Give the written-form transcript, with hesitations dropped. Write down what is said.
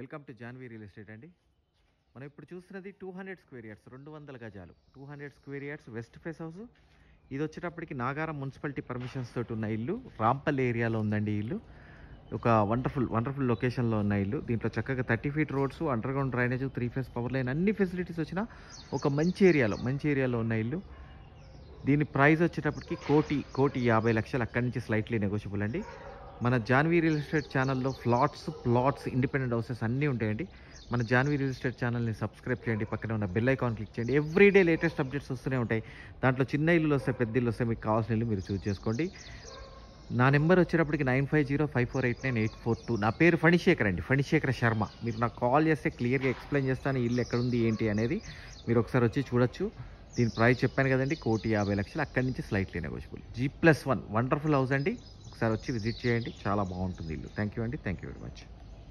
Welcome to Janhvi real estate అండి. మనం ఇప్పుడు చూస్తున్నది 200 స్క్వేర్ యార్డ్స్, 200 గజాలు, 200 square yards west face house. ఇది వచ్చేటప్పటికి నాగారం మున్సిపాలిటీ పర్మిషన్స్ తోటి ఉన్న ఇల్లు, రాంపల్లి ఏరియాలో ఉందండి ఇల్లు. ఒక వండర్ఫుల్ లొకేషన్లో ఉన్న ఇల్లు. దీంట్లో చక్కగా 30 feet roads, under ground drainage, 3 phase power line, అన్ని ఫెసిలిటీస్ వచ్చిన ఒక మంచి ఏరియాలో ఉన్న ఇల్లు. దీని ప్రైస్ వచ్చేటప్పటికి 1,50,00,000, అక్కడి నుంచి స్లైట్లీ నెగోషియబుల్ అండి. మన జాన్వీ రియల్ ఎస్టేట్ ఛానల్లో ప్లాట్స్, ఇండిపెండెంట్ హౌసెస్ అన్నీ ఉంటాయండి. మన జాన్వీ రియల్ ఎస్టేట్ ఛానల్ని సబ్స్క్రైబ్ చేయండి, పక్కన ఉన్న బెల్ ఐకాన్ క్లిక్ చేయండి. ఎవ్రీడే లేటెస్ట్ అప్డేట్స్ వస్తూనే ఉంటాయి. దాంట్లో చిన్న ఇల్లులు వస్తాయి, పెద్ద ఇల్లు వస్తాయి. మీకు కావాల్సిన ఇల్లు మీరు చూస్ చేసుకోండి. నా నెంబర్ వచ్చేటప్పటికి 9505489842. నా పేరు ఫణిశేఖర్ అండి, ఫణిశేఖర శర్మ. మీరు నాకు కాల్ చేస్తే క్లియర్గా ఎక్స్ప్లెయిన్ చేస్తాను ఇల్లు ఎక్కడుంది ఏంటి అనేది. మీరు ఒకసారి వచ్చి చూడొచ్చు. దీని ప్రైస్ చెప్పాను కదండి, 1,50,00,000, అక్కడి నుంచి slightly negotiable. G+1 wonderful house అండి. ఒకసారి వచ్చి విజిట్ చేయండి, చాలా బాగుంటుంది ఇల్లు. థ్యాంక్ యూ అండి, థ్యాంక్ యూ వెరీ మచ్.